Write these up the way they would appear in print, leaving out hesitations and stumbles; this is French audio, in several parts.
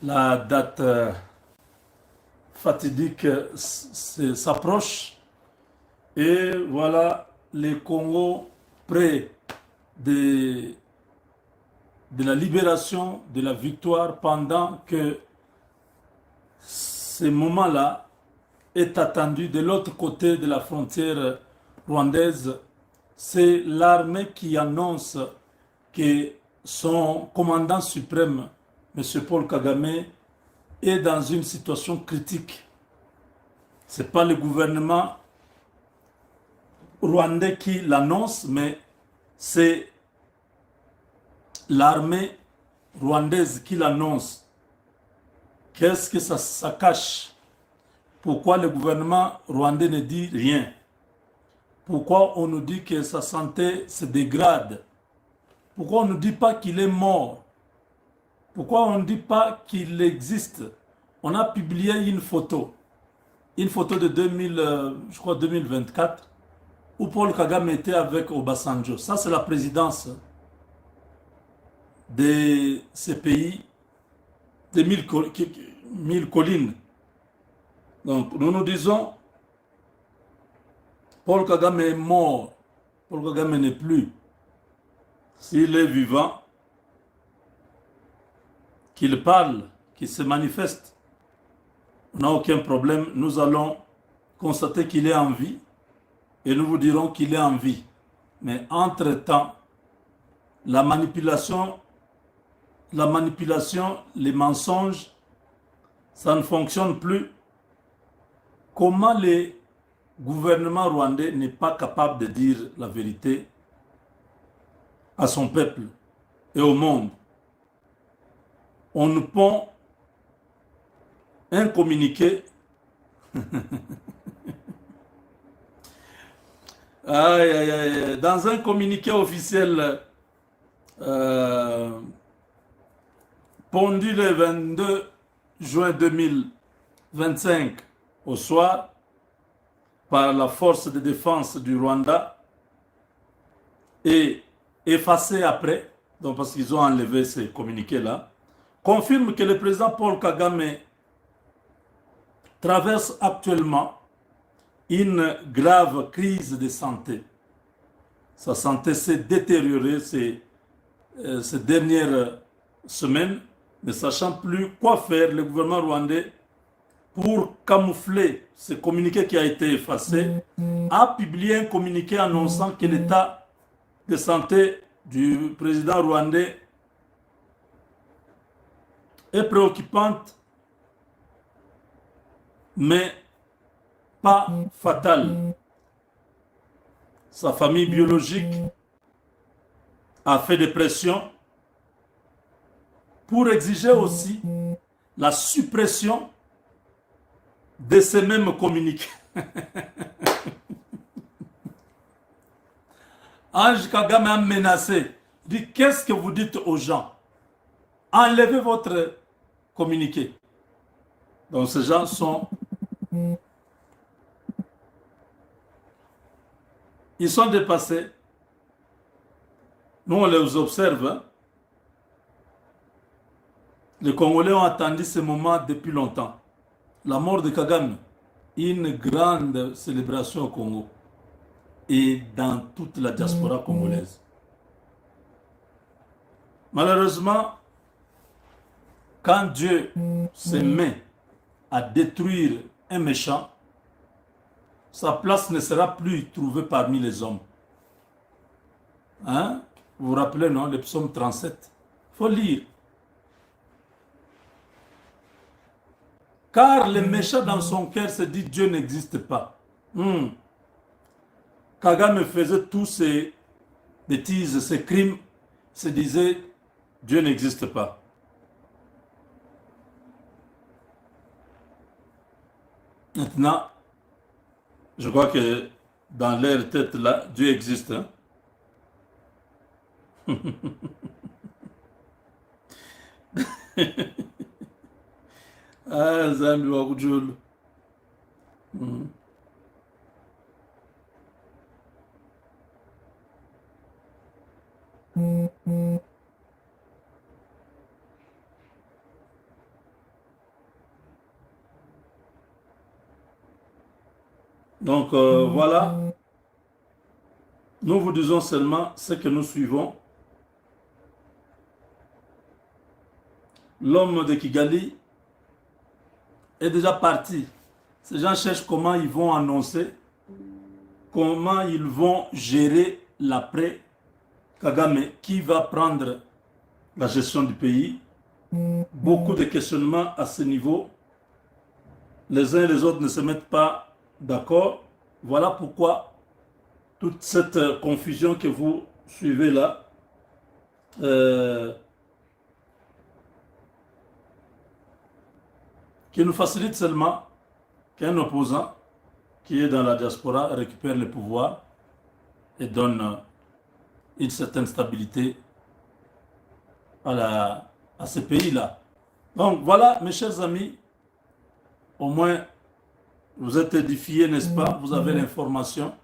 La date fatidique s'approche et voilà les Congo près de, de la libération, de la victoire pendant que ce moment-là est attendu de l'autre côté de la frontière rwandaise. C'est l'armée qui annonce que son commandant suprême, M. Paul Kagame, est dans une situation critique. Ce n'est pas le gouvernement rwandais qui l'annonce, mais c'est l'armée rwandaise qui l'annonce. Qu'est-ce que ça cache? Pourquoi le gouvernement rwandais ne dit rien? Pourquoi on nous dit que sa santé se dégrade? Pourquoi on ne dit pas qu'il est mort? Pourquoi on ne dit pas qu'il existe? On a publié une photo de 2024, où Paul Kagame était avec Obasanjo. Ça, c'est la présidence de ces pays, des mille collines. Donc, nous nous disons, Paul Kagame est mort. Paul Kagame n'est plus. S'il est vivant, qu'il parle, qu'il se manifeste, on n'a aucun problème. Nous allons constater qu'il est en vie et nous vous dirons qu'il est en vie. Mais entre-temps, la manipulation, les mensonges, ça ne fonctionne plus. Comment le gouvernement rwandais n'est pas capable de dire la vérité à son peuple et au monde? On nous pond un communiqué. Aïe, aïe, aïe. Dans un communiqué officiel pondu le 22 juin 2025 au soir par la force de défense du Rwanda et effacé après, donc parce qu'ils ont enlevé ces communiqués-là, confirme que le président Paul Kagame traverse actuellement une grave crise de santé. Sa santé s'est détériorée ces dernières semaines, ne sachant plus quoi faire. Le gouvernement rwandais, pour camoufler ce communiqué qui a été effacé, a publié un communiqué annonçant que l'état de santé du président rwandais est préoccupante, mais pas fatale. Sa famille biologique a fait des pressions pour exiger aussi la suppression de ces mêmes communiqués. Ange Kagame a menacé. Il dit, qu'est-ce que vous dites aux gens? Enlevez votre communiqué. Donc ces gens ils sont dépassés. Nous, on les observe. Hein. Les Congolais ont attendu ce moment depuis longtemps. La mort de Kagame, une grande célébration au Congo et dans toute la diaspora congolaise. Malheureusement, quand Dieu se met à détruire un méchant, sa place ne sera plus trouvée parmi les hommes. Hein? Vous vous rappelez, non, le psaume 37? Il faut lire. Car le méchant dans son cœur se dit Dieu n'existe pas. Kagame faisait tous ces bêtises, ces crimes, se disait Dieu n'existe pas. Maintenant, je crois que dans leur tête là, Dieu existe. Hein? Ah, Zambi wa kujulu. Donc voilà, nous vous disons seulement ce que nous suivons. L'homme de Kigali est déjà parti. Ces gens cherchent comment ils vont annoncer, comment ils vont gérer l'après Kagame, qui va prendre la gestion du pays. Beaucoup de questionnements à ce niveau. Les uns et les autres ne se mettent pas d'accord. Voilà pourquoi toute cette confusion que vous suivez là, qui nous facilite seulement qu'un opposant qui est dans la diaspora récupère le pouvoir et donne une certaine stabilité à ce pays-là. Donc voilà, mes chers amis, au moins vous êtes édifiés, n'est-ce pas? Vous avez l'information.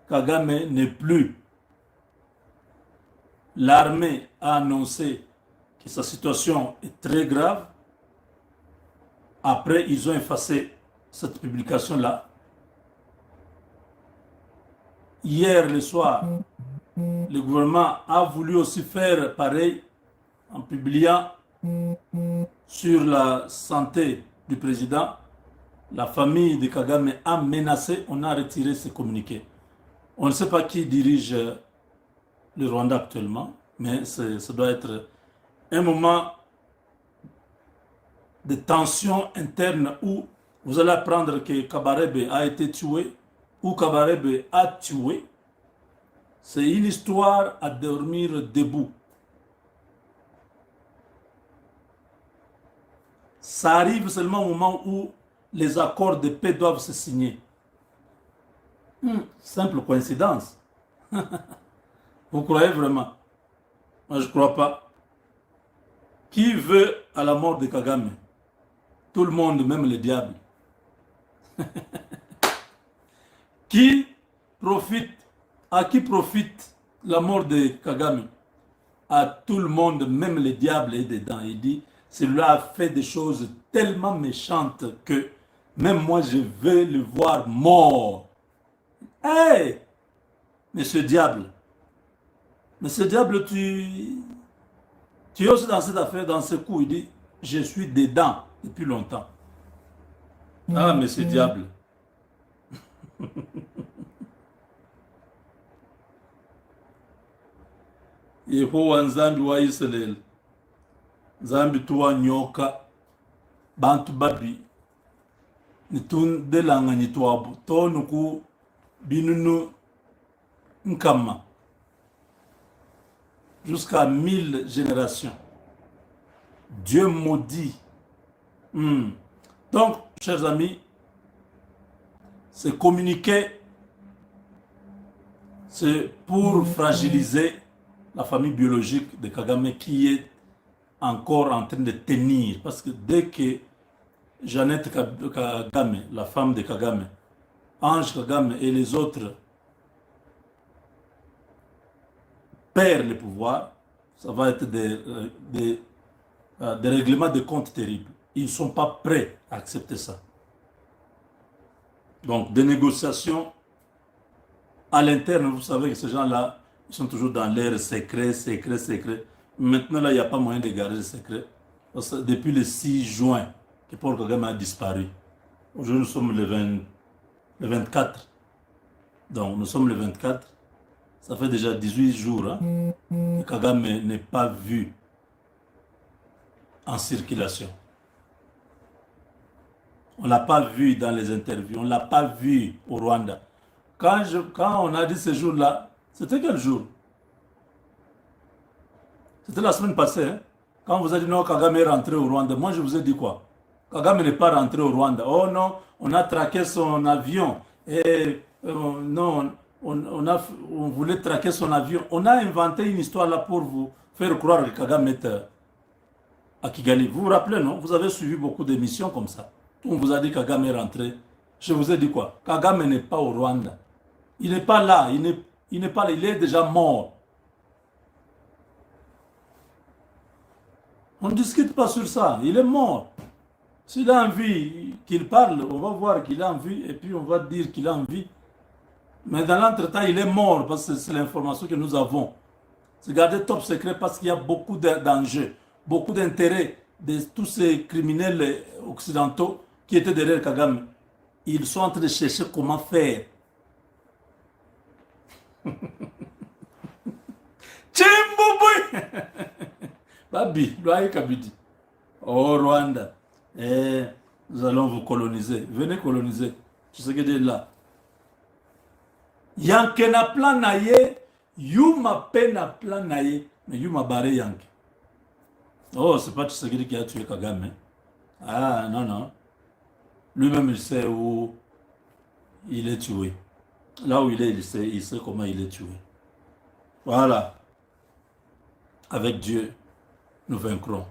Kagame n'est plus. L'armée a annoncé que sa situation est très grave. Après, ils ont effacé cette publication-là. Hier, le soir, le gouvernement a voulu aussi faire pareil en publiant sur la santé du président. La famille de Kagame a menacé, on a retiré ses communiqués. On ne sait pas qui dirige le Rwanda actuellement, mais ça doit être un moment de tension interne où vous allez apprendre que Kabarebe a été tué ou Kabarebe a tué. C'est une histoire à dormir debout. Ça arrive seulement au moment où les accords de paix doivent se signer. Simple coïncidence. Vous croyez vraiment? Moi, je ne crois pas. Qui veut à la mort de Kagame? Tout le monde, même le diable. Qui profite? À qui profite la mort de Kagame? À tout le monde, même le diable est dedans. Il dit, celui-là a fait des choses tellement méchantes que même moi, je veux le voir mort. Hey! Monsieur Diable, tu es aussi dans cette affaire, dans ce coup, il dit, je suis dedans depuis longtemps. Ah, Monsieur Diable. Yehowa nzambi wa Israel, nzambi tuwa nyoka, bantu babi, nitundelanga nitwabu, tonuku binunu nkama. Jusqu'à 1000 générations. Dieu maudit. Donc, chers amis, ce communiqué, c'est pour fragiliser la famille biologique de Kagame qui est encore en train de tenir. Parce que dès que Jeannette Kagame, la femme de Kagame, Ange Kagame et les autres perdent le pouvoir, ça va être des règlements de comptes terribles. Ils ne sont pas prêts à accepter ça. Donc, des négociations à l'interne, vous savez que ces gens-là, ils sont toujours dans l'air secret. Maintenant, là, il n'y a pas moyen de garder le secret. Parce que depuis le 6 juin, que Paul Kagame a disparu. Aujourd'hui, nous sommes le 24. Donc, nous sommes le 24. Ça fait déjà 18 jours que Kagame n'est pas vu en circulation. On ne l'a pas vu dans les interviews, on ne l'a pas vu au Rwanda. Quand on a dit ce jour-là, c'était quel jour? C'était la semaine passée. Quand on vous a dit non, Kagame est rentré au Rwanda, moi je vous ai dit quoi? Kagame n'est pas rentré au Rwanda. Oh non, on a traqué son avion. Et non, on voulait traquer son avion. On a inventé une histoire là pour vous faire croire que Kagame est à Kigali. Vous vous rappelez, non? Vous avez suivi beaucoup d'émissions comme ça. On vous a dit que Kagame est rentré. Je vous ai dit quoi? Kagame n'est pas au Rwanda. Il n'est pas là. Il n'est pas là. Il est déjà mort. On ne discute pas sur ça. Il est mort. S'il a envie qu'il parle, on va voir qu'il a envie et puis on va dire qu'il a envie. Mais dans l'entretemps, il est mort parce que c'est l'information que nous avons. C'est gardé top secret parce qu'il y a beaucoup d'enjeux, beaucoup d'intérêts de tous ces criminels occidentaux qui étaient derrière Kagame. Ils sont en train de chercher comment faire. Tchimboubouy Babi, Loaï Kabidi. Oh Rwanda, nous allons vous coloniser. Venez coloniser. Tu sais que est là. Yanke na plan na ye, Yuma pe na plan na ye, mais Yuma barré Yanke. Oh, c'est pas Tshisekedi qui a tué Kagame. Ah, non, non. Lui-même, il sait où il est tué. Là où il sait comment il est tué. Voilà. Avec Dieu, nous vaincrons.